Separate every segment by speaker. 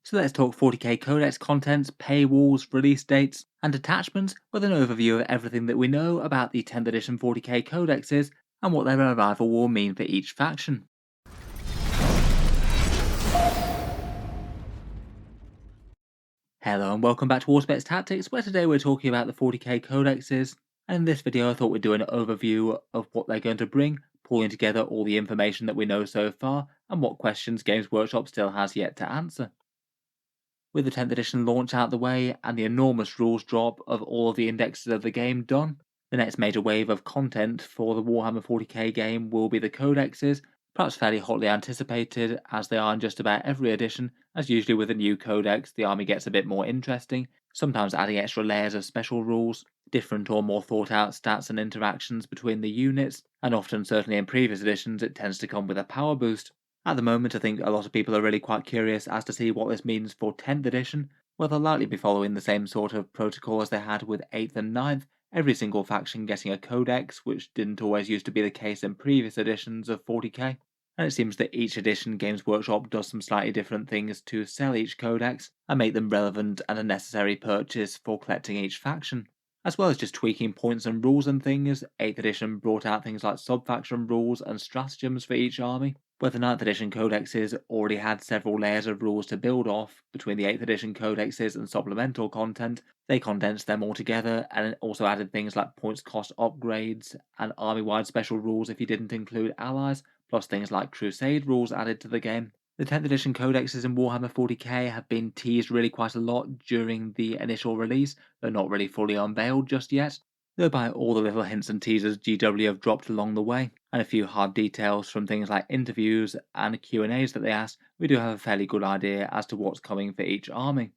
Speaker 1: So let's talk 40k Codex contents, paywalls, release dates, and attachments with an overview of everything that we know about the 10th edition 40k Codexes and what their arrival will mean for each faction. Hello and welcome back to Auspex Tactics, where today we're talking about the 40k Codexes, and in this video I thought we'd do an overview of what they're going to bring, pulling together all the information that we know so far, and what questions Games Workshop still has yet to answer. With the 10th edition launch out the way and the enormous rules drop of all of the indexes of the game done, the next major wave of content for the Warhammer 40k game will be the Codexes, perhaps fairly hotly anticipated as they are in just about every edition, as usually with a new codex the army gets a bit more interesting, sometimes adding extra layers of special rules, different or more thought out stats and interactions between the units, and often, certainly in previous editions, it tends to come with a power boost. At the moment, I think a lot of people are really quite curious as to see what this means for 10th edition, where they'll likely be following the same sort of protocol as they had with 8th and 9th, every single faction getting a codex, which didn't always used to be the case in previous editions of 40k, and it seems that each edition Games Workshop does some slightly different things to sell each codex and make them relevant and a necessary purchase for collecting each faction. As well as just tweaking points and rules and things, 8th edition brought out things like sub-faction rules and stratagems for each army, where the 9th edition codexes already had several layers of rules to build off between the 8th edition codexes and supplemental content. They condensed them all together and also added things like points cost upgrades and army-wide special rules if you didn't include allies, plus things like Crusade rules added to the game. The 10th edition codexes in Warhammer 40k have been teased really quite a lot during the initial release, though not really fully unveiled just yet, though by all the little hints and teasers GW have dropped along the way, and a few hard details from things like interviews and Q&As that they asked, we do have a fairly good idea as to what's coming for each army.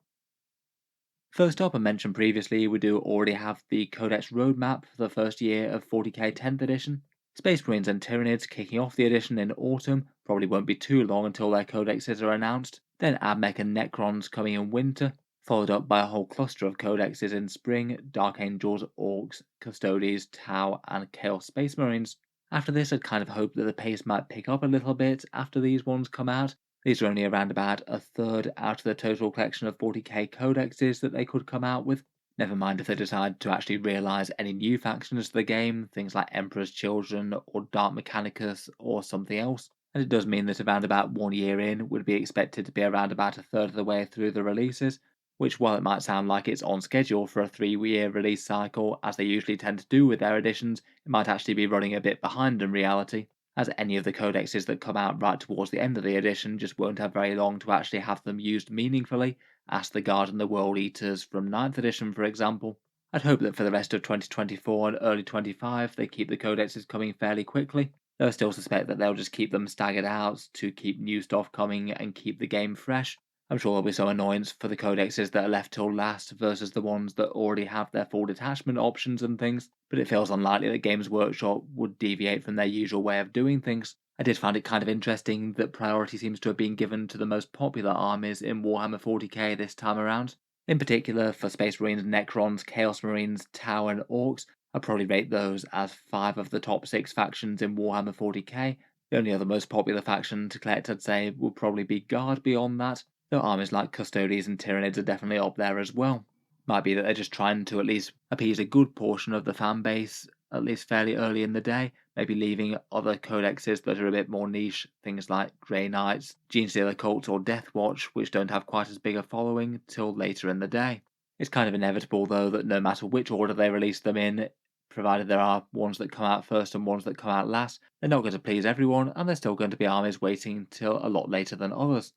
Speaker 1: First up, I mentioned previously, we do already have the Codex Roadmap for the first year of 40k 10th edition. Space Marines and Tyranids kicking off the edition in autumn, probably won't be too long until their codexes are announced, then Admech and Necrons coming in winter, followed up by a whole cluster of codexes in spring, Dark Angels, Orcs, Custodes, Tau and Chaos Space Marines. After this, I'd kind of hoped that the pace might pick up a little bit after these ones come out. These are only around about a third out of the total collection of 40k codexes that they could come out with. Never mind if they decide to actually realise any new factions to the game, things like Emperor's Children or Dark Mechanicus or something else. And it does mean that around about 1 year in would be expected to be around about a third of the way through the releases, which while it might sound like it's on schedule for a 3-year release cycle, as they usually tend to do with their editions, it might actually be running a bit behind in reality, as any of the codexes that come out right towards the end of the edition just won't have very long to actually have them used meaningfully. Ask the Guard and the World Eaters from 9th edition, for example. I'd hope that for the rest of 2024 and early 25 they keep the codexes coming fairly quickly, though I still suspect that they'll just keep them staggered out to keep new stuff coming and keep the game fresh. I'm sure there'll be some annoyance for the codexes that are left till last versus the ones that already have their full detachment options and things, but it feels unlikely that Games Workshop would deviate from their usual way of doing things. I did find it kind of interesting that priority seems to have been given to the most popular armies in Warhammer 40k this time around. In particular, for Space Marines, Necrons, Chaos Marines, Tau and Orcs, I'd probably rate those as 5 of the top 6 factions in Warhammer 40k. The only other most popular faction to collect, I'd say, would probably be Guard beyond that, though armies like Custodes and Tyranids are definitely up there as well. Might be that they're just trying to at least appease a good portion of the fan base, at least fairly early in the day, maybe leaving other codexes that are a bit more niche, things like Grey Knights, Genestealer Cults or Deathwatch, which don't have quite as big a following, till later in the day. It's kind of inevitable though that no matter which order they release them in, provided there are ones that come out first and ones that come out last, they're not going to please everyone and there's still going to be armies waiting till a lot later than others.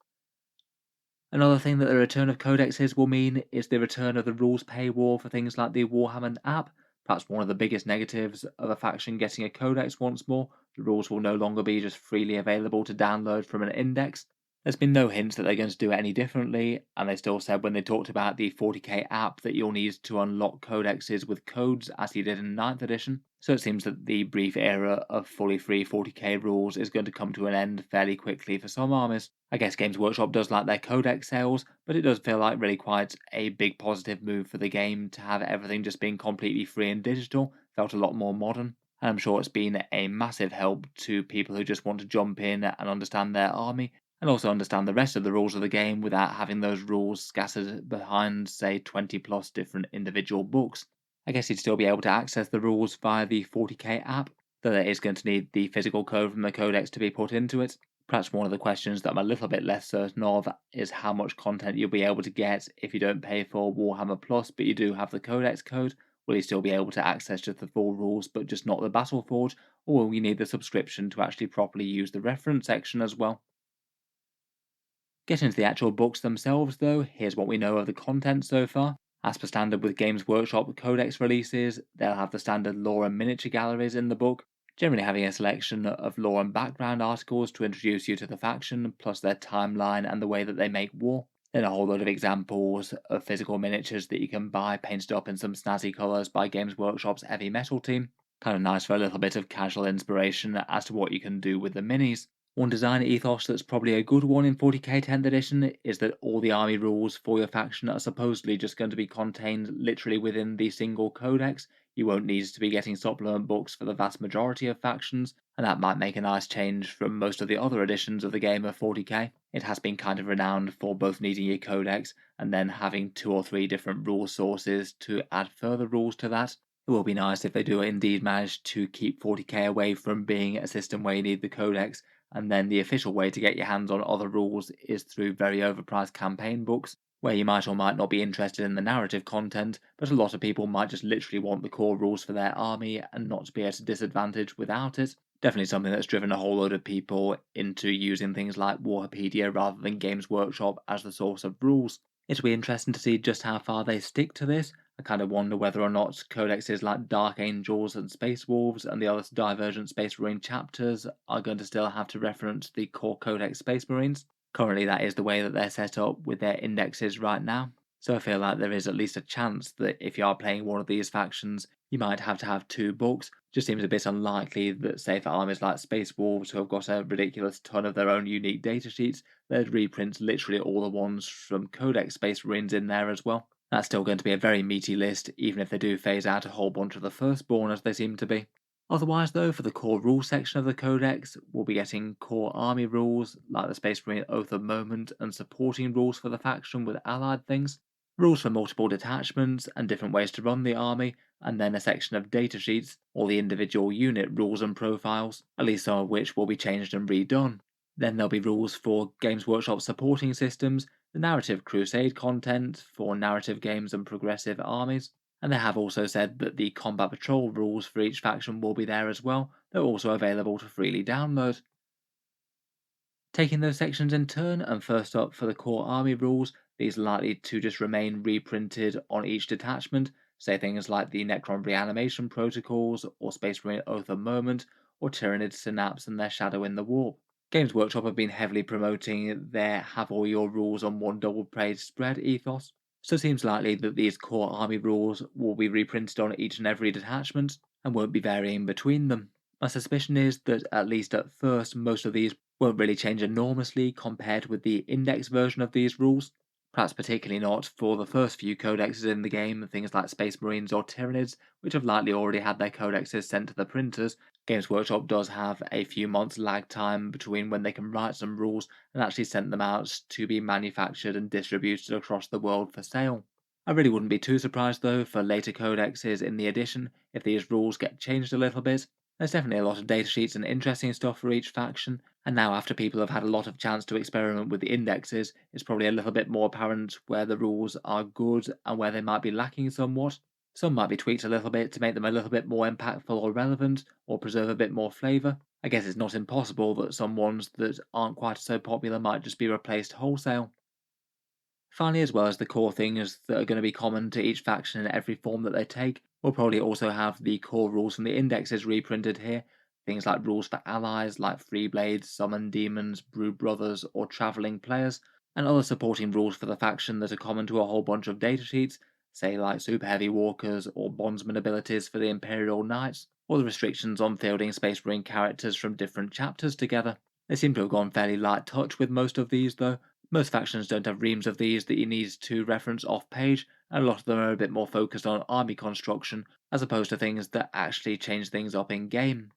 Speaker 1: Another thing that the return of codexes will mean is the return of the rules paywall for things like the Warhammer app. Perhaps one of the biggest negatives of a faction getting a codex once more, the rules will no longer be just freely available to download from an index. There's been no hints that they're going to do it any differently, and they still said when they talked about the 40k app that you'll need to unlock codexes with codes as you did in 9th edition. So it seems that the brief era of fully free 40k rules is going to come to an end fairly quickly for some armies. I guess Games Workshop does like their codex sales, but it does feel like really quite a big positive move for the game to have everything just being completely free and digital. Felt a lot more modern. And I'm sure it's been a massive help to people who just want to jump in and understand their army, and also understand the rest of the rules of the game without having those rules scattered behind, say, 20 plus different individual books. I guess you'd still be able to access the rules via the 40k app, though there is going to need the physical code from the codex to be put into it. Perhaps one of the questions that I'm a little bit less certain of is how much content you'll be able to get if you don't pay for Warhammer Plus, but you do have the codex code. Will you still be able to access just the full rules, but just not the battle forge, or will you need the subscription to actually properly use the reference section as well? Getting into the actual books themselves, though, here's what we know of the content so far. As per standard with Games Workshop Codex releases, they'll have the standard lore and miniature galleries in the book, generally having a selection of lore and background articles to introduce you to the faction, plus their timeline and the way that they make war. Then a whole load of examples of physical miniatures that you can buy painted up in some snazzy colours by Games Workshop's heavy metal team. Kind of nice for a little bit of casual inspiration as to what you can do with the minis. One design ethos that's probably a good one in 40k 10th edition is that all the army rules for your faction are supposedly just going to be contained literally within the single codex. You won't need to be getting supplement books for the vast majority of factions, and that might make a nice change from most of the other editions of the game of 40k. It has been kind of renowned for both needing your codex and then having 2 or 3 different rule sources to add further rules to that. It will be nice if they do indeed manage to keep 40k away from being a system where you need the codex, and then the official way to get your hands on other rules is through very overpriced campaign books, where you might or might not be interested in the narrative content, but a lot of people might just literally want the core rules for their army and not to be at a disadvantage without it. Definitely something that's driven a whole load of people into using things like Warpedia rather than Games Workshop as the source of rules. It'll be interesting to see just how far they stick to this. I kind of wonder whether or not codexes like Dark Angels and Space Wolves and the other Divergent Space Marine chapters are going to still have to reference the core Codex Space Marines. Currently, that is the way that they're set up with their indexes right now. So I feel like there is at least a chance that if you are playing one of these factions, you might have to have 2 books. Just seems a bit unlikely that, say, for armies like Space Wolves, who have got a ridiculous ton of their own unique datasheets, they'd reprint literally all the ones from Codex Space Marines in there as well. That's still going to be a very meaty list, even if they do phase out a whole bunch of the firstborn as they seem to be. Otherwise, though, for the core rules section of the Codex, we'll be getting core army rules, like the Space Marine Oath of Moment, and supporting rules for the faction with allied things, rules for multiple detachments and different ways to run the army, and then a section of datasheets, all the individual unit rules and profiles, at least some of which will be changed and redone. Then there'll be rules for Games Workshop supporting systems, the narrative Crusade content for narrative games and progressive armies, and they have also said that the combat patrol rules for each faction will be there as well. They're also available to freely download. Taking those sections in turn, and first up for the core army rules, these are likely to just remain reprinted on each detachment, say things like the Necron reanimation protocols, or Space Marine Oath of Moment, or Tyrannid Synapse and their Shadow in the Warp. Games Workshop have been heavily promoting their have all your rules on one double page spread ethos, so it seems likely that these core army rules will be reprinted on each and every detachment and won't be varying between them. My suspicion is that at least at first most of these won't really change enormously compared with the index version of these rules, perhaps particularly not for the first few codexes in the game, things like Space Marines or Tyranids, which have likely already had their codexes sent to the printers. Games Workshop does have a few months lag time between when they can write some rules and actually send them out to be manufactured and distributed across the world for sale. I really wouldn't be too surprised though for later codexes in the edition if these rules get changed a little bit. There's definitely a lot of datasheets and interesting stuff for each faction, and now after people have had a lot of chance to experiment with the indexes, it's probably a little bit more apparent where the rules are good and where they might be lacking somewhat. Some might be tweaked a little bit to make them a little bit more impactful or relevant, or preserve a bit more flavour. I guess it's not impossible that some ones that aren't quite so popular might just be replaced wholesale. Finally, as well as the core things that are going to be common to each faction in every form that they take, we'll probably also have the core rules from the indexes reprinted here. Things like rules for allies like Free Blades, Summon Demons, Brood Brothers, or Travelling Players, and other supporting rules for the faction that are common to a whole bunch of datasheets, say like Super Heavy Walkers or Bondsman abilities for the Imperial Knights, or the restrictions on fielding Space Marine characters from different chapters together. They seem to have gone fairly light touch with most of these though. Most factions don't have reams of these that you need to reference off page, and a lot of them are a bit more focused on army construction as opposed to things that actually change things up in game.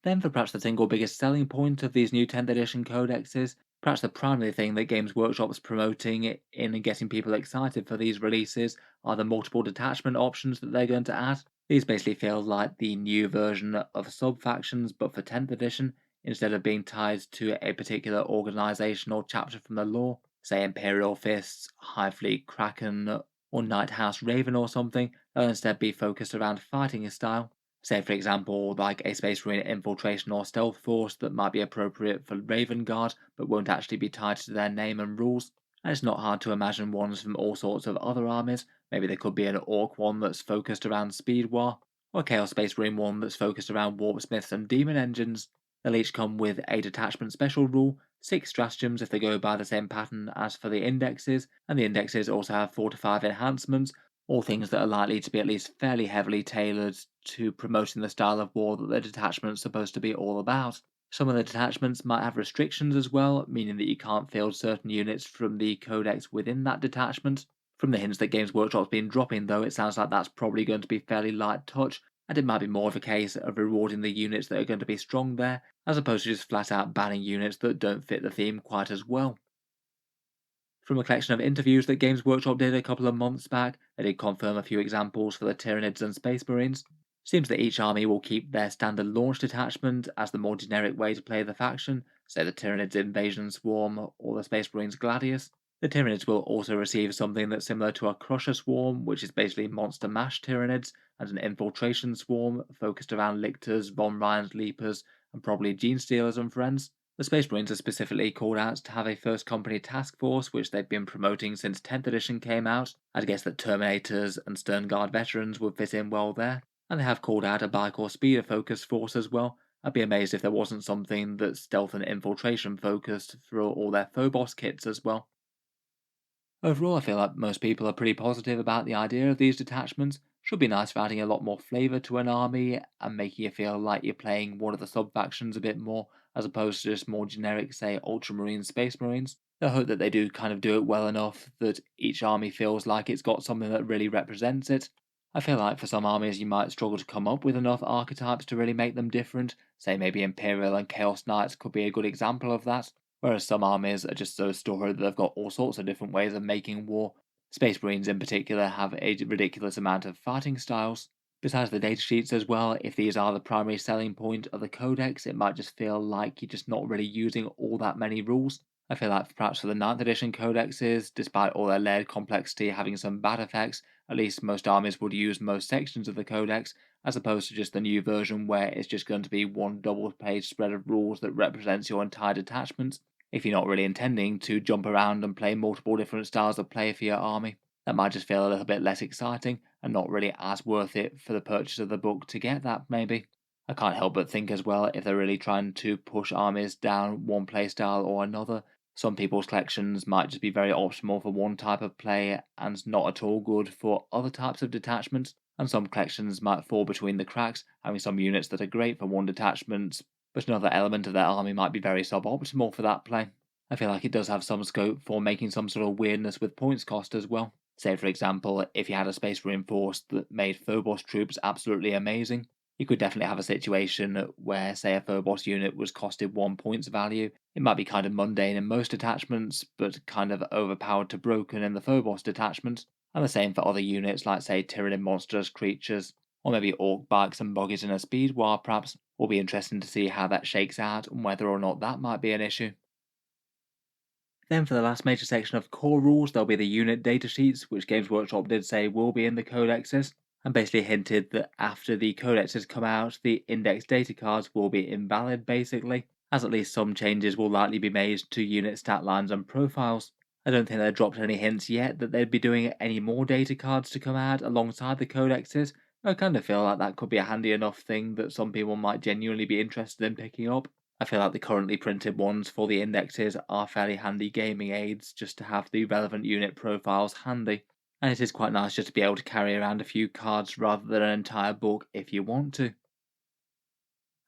Speaker 1: Then for perhaps the single biggest selling point of these new 10th edition codexes, perhaps the primary thing that Games Workshop's promoting in and getting people excited for these releases are the multiple detachment options that they're going to add. These basically feel like the new version of sub-factions but for 10th edition, instead of being tied to a particular organization or chapter from the lore, say Imperial Fists, High Fleet Kraken, or Night House Raven or something. They'll instead be focused around fighting style. Say, for example, like a Space Marine infiltration or stealth force that might be appropriate for Raven Guard, but won't actually be tied to their name and rules. And it's not hard to imagine ones from all sorts of other armies. Maybe there could be an Orc one that's focused around Speed War, or a Chaos Space Marine one that's focused around Warp Smiths and Demon Engines. They'll each come with a detachment special rule, 6 stratagems if they go by the same pattern as for the indexes, and the indexes also have 4 to 5 enhancements, all things that are likely to be at least fairly heavily tailored to promoting the style of war that the detachment's supposed to be all about. Some of the detachments might have restrictions as well, meaning that you can't field certain units from the codex within that detachment. From the hints that Games Workshop's been dropping, though, it sounds like that's probably going to be fairly light touch, and it might be more of a case of rewarding the units that are going to be strong there, as opposed to just flat out banning units that don't fit the theme quite as well. From a collection of interviews that Games Workshop did a couple of months back, they did confirm a few examples for the Tyranids and Space Marines. Seems that each army will keep their standard launch detachment as the more generic way to play the faction, say the Tyranids Invasion Swarm or the Space Marines Gladius. The Tyranids will also receive something that's similar to a Crusher Swarm, which is basically Monster Mash Tyranids, and an Infiltration Swarm focused around Lictors, Von Ryans, Leapers, and probably Gene Stealers and friends. The Space Marines are specifically called out to have a first company task force, which they've been promoting since 10th edition came out. I'd guess that Terminators and Stern Guard veterans would fit in well there. And they have called out a bike or speeder focused force as well. I'd be amazed if there wasn't something that's stealth and infiltration focused for all their Phobos kits as well. Overall, I feel like most people are pretty positive about the idea of these detachments. Should be nice for adding a lot more flavour to an army and making you feel like you're playing one of the sub-factions a bit more, as opposed to just more generic, say, Ultramarines, Space Marines. I hope that they do kind of do it well enough that each army feels like it's got something that really represents it. I feel like for some armies you might struggle to come up with enough archetypes to really make them different. Say maybe Imperial and Chaos Knights could be a good example of that. Whereas some armies are just so storied that they've got all sorts of different ways of making war. Space Marines in particular have a ridiculous amount of fighting styles. Besides the datasheets as well, if these are the primary selling point of the codex, it might just feel like you're just not really using all that many rules. I feel like perhaps for the 9th edition codexes, despite all their layered complexity having some bad effects, at least most armies would use most sections of the codex, as opposed to just the new version where it's just going to be one double page spread of rules that represents your entire detachment. If you're not really intending to jump around and play multiple different styles of play for your army, that might just feel a little bit less exciting and not really as worth it for the purchase of the book to get that, maybe. I can't help but think as well, if they're really trying to push armies down one playstyle or another, some people's collections might just be very optimal for one type of play and not at all good for other types of detachments, and some collections might fall between the cracks, having some units that are great for one detachment but another element of their army might be very suboptimal for that play. I feel like it does have some scope for making some sort of weirdness with points cost as well. Say, for example, if you had a Space Marine force that made Phobos troops absolutely amazing, you could definitely have a situation where, say, a Phobos unit was costed 1 points value. It might be kind of mundane in most detachments, but kind of overpowered to broken in the Phobos detachment. And the same for other units like, say, Tyranid monstrous creatures, or maybe Orc bikes and buggies in a speed war, perhaps. Will be interesting to see how that shakes out and whether or not that might be an issue. Then for the last major section of core rules, there'll be the unit datasheets, which Games Workshop did say will be in the codexes, and basically hinted that after the codexes come out, the index data cards will be invalid basically, as at least some changes will likely be made to unit stat lines and profiles. I don't think they've dropped any hints yet that they'd be doing any more data cards to come out alongside the codexes. I kind of feel like that could be a handy enough thing that some people might genuinely be interested in picking up. I feel like the currently printed ones for the indexes are fairly handy gaming aids just to have the relevant unit profiles handy, and it is quite nice just to be able to carry around a few cards rather than an entire book if you want to.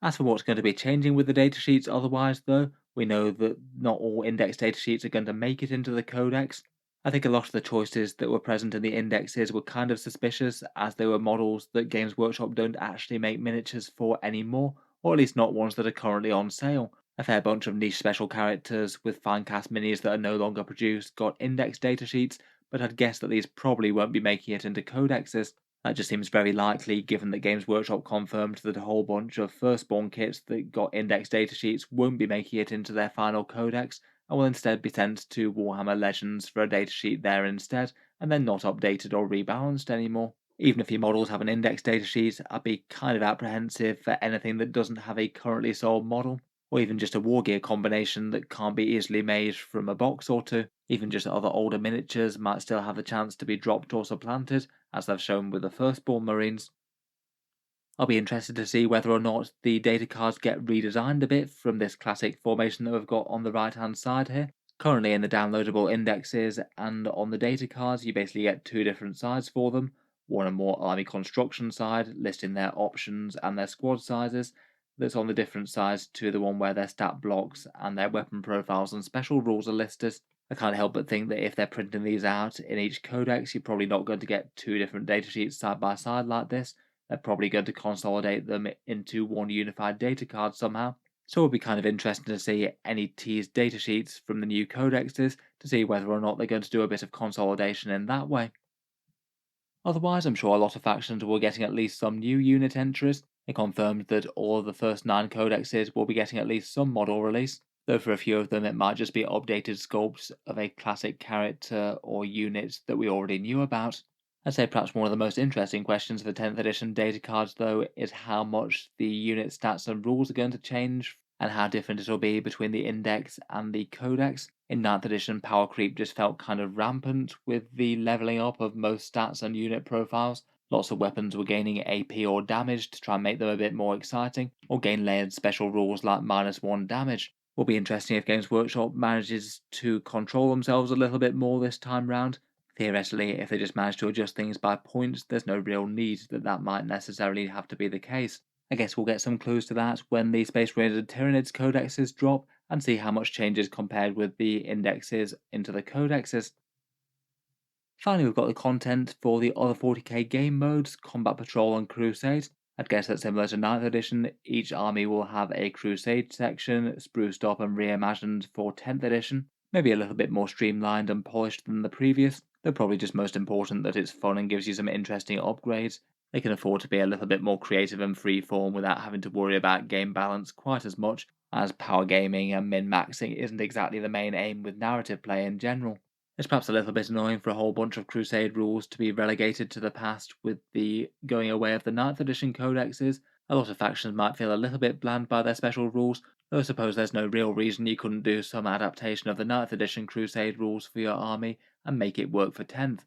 Speaker 1: As for what's going to be changing with the datasheets otherwise though, we know that not all index datasheets are going to make it into the codex. I think a lot of the choices that were present in the indexes were kind of suspicious, as they were models that Games Workshop don't actually make miniatures for anymore, or at least not ones that are currently on sale. A fair bunch of niche special characters with fine cast minis that are no longer produced got index datasheets, but I'd guess that these probably won't be making it into codexes. That just seems very likely given that Games Workshop confirmed that a whole bunch of Firstborn kits that got index datasheets won't be making it into their final codex, and will instead be sent to Warhammer Legends for a datasheet there instead, and then not updated or rebalanced anymore. Even if your models have an index datasheet, I'd be kind of apprehensive for anything that doesn't have a currently sold model, or even just a war gear combination that can't be easily made from a box or two. Even just other older miniatures might still have the chance to be dropped or supplanted, as they've shown with the Firstborn Marines. I'll be interested to see whether or not the data cards get redesigned a bit from this classic formation that we've got on the right hand side here. Currently in the downloadable indexes and on the data cards you basically get two different sides for them. One a more army construction side, listing their options and their squad sizes, that's on the different sides to the one where their stat blocks and their weapon profiles and special rules are listed. I can't help but think that if they're printing these out in each codex, you're probably not going to get two different datasheets side by side like this. They're probably going to consolidate them into one unified data card somehow. So it'll be kind of interesting to see any teased datasheets from the new codexes to see whether or not they're going to do a bit of consolidation in that way. Otherwise, I'm sure a lot of factions will be getting at least some new unit entries. It confirmed that all of the first 9 codexes will be getting at least some model release, though for a few of them it might just be updated sculpts of a classic character or unit that we already knew about. I'd say perhaps one of the most interesting questions for 10th edition data cards, though, is how much the unit stats and rules are going to change, and how different it'll be between the index and the codex. In 9th edition, power creep just felt kind of rampant with the leveling up of most stats and unit profiles. Lots of weapons were gaining AP or damage to try and make them a bit more exciting, or gain layered special rules like -1 damage. Will be interesting if Games Workshop manages to control themselves a little bit more this time round. Theoretically, if they just manage to adjust things by points, there's no real need that might necessarily have to be the case. I guess we'll get some clues to that when the Space Raiders and Tyranids codexes drop and see how much changes compared with the indexes into the codexes. Finally, we've got the content for the other 40k game modes, Combat Patrol and Crusade. I'd guess that similar to 9th edition, each army will have a Crusade section, spruced up and reimagined for 10th edition, maybe a little bit more streamlined and polished than the previous, though probably just most important that it's fun and gives you some interesting upgrades. They can afford to be a little bit more creative and freeform without having to worry about game balance quite as much, as power gaming and min-maxing isn't exactly the main aim with narrative play in general. It's perhaps a little bit annoying for a whole bunch of Crusade rules to be relegated to the past with the going away of the 9th edition codexes. A lot of factions might feel a little bit bland by their special rules, though I suppose there's no real reason you couldn't do some adaptation of the 9th edition Crusade rules for your army and make it work for 10th.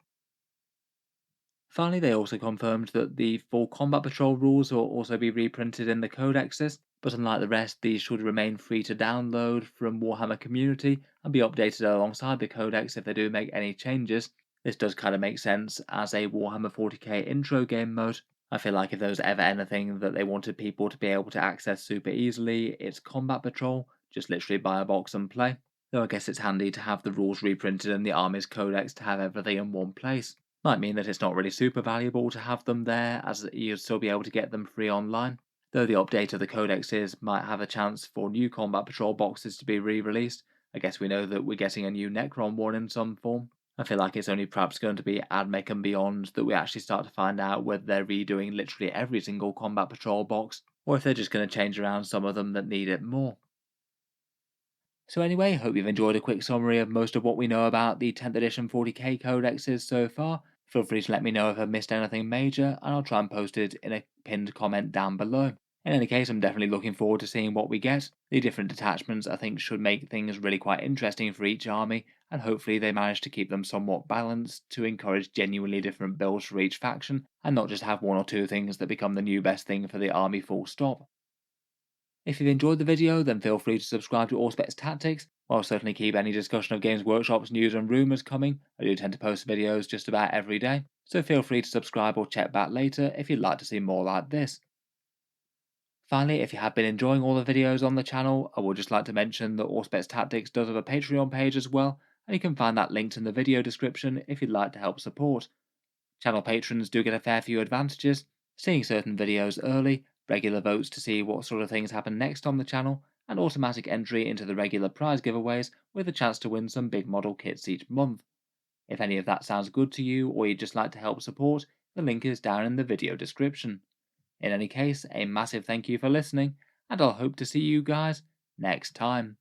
Speaker 1: Finally, they also confirmed that the full Combat Patrol rules will also be reprinted in the codexes, but unlike the rest, these should remain free to download from Warhammer Community and be updated alongside the codex if they do make any changes. This does kind of make sense as a Warhammer 40k intro game mode. I feel like if there was ever anything that they wanted people to be able to access super easily, it's Combat Patrol, just literally buy a box and play. Though I guess it's handy to have the rules reprinted in the Army's codex to have everything in one place. Might mean that it's not really super valuable to have them there, as you'd still be able to get them free online. Though the update of the codexes might have a chance for new Combat Patrol boxes to be re-released, I guess we know that we're getting a new Necron one in some form. I feel like it's only perhaps going to be AdMech and beyond that we actually start to find out whether they're redoing literally every single Combat Patrol box, or if they're just going to change around some of them that need it more. So anyway, hope you've enjoyed a quick summary of most of what we know about the 10th edition 40k codexes so far. Feel free to let me know if I've missed anything major, and I'll try and post it in a pinned comment down below. In any case, I'm definitely looking forward to seeing what we get. The different detachments I think should make things really quite interesting for each army, and hopefully they manage to keep them somewhat balanced to encourage genuinely different builds for each faction, and not just have one or two things that become the new best thing for the army full stop. If you've enjoyed the video, then feel free to subscribe to Auspex Tactics. I'll certainly keep any discussion of Games Workshop's news and rumours coming. I do tend to post videos just about every day, so feel free to subscribe or check back later if you'd like to see more like this. Finally, if you have been enjoying all the videos on the channel, I would just like to mention that Auspex Tactics does have a Patreon page as well, and you can find that linked in the video description if you'd like to help support. Channel patrons do get a fair few advantages, seeing certain videos early, regular votes to see what sort of things happen next on the channel, and automatic entry into the regular prize giveaways with a chance to win some big model kits each month. If any of that sounds good to you, or you'd just like to help support, the link is down in the video description. In any case, a massive thank you for listening, and I'll hope to see you guys next time.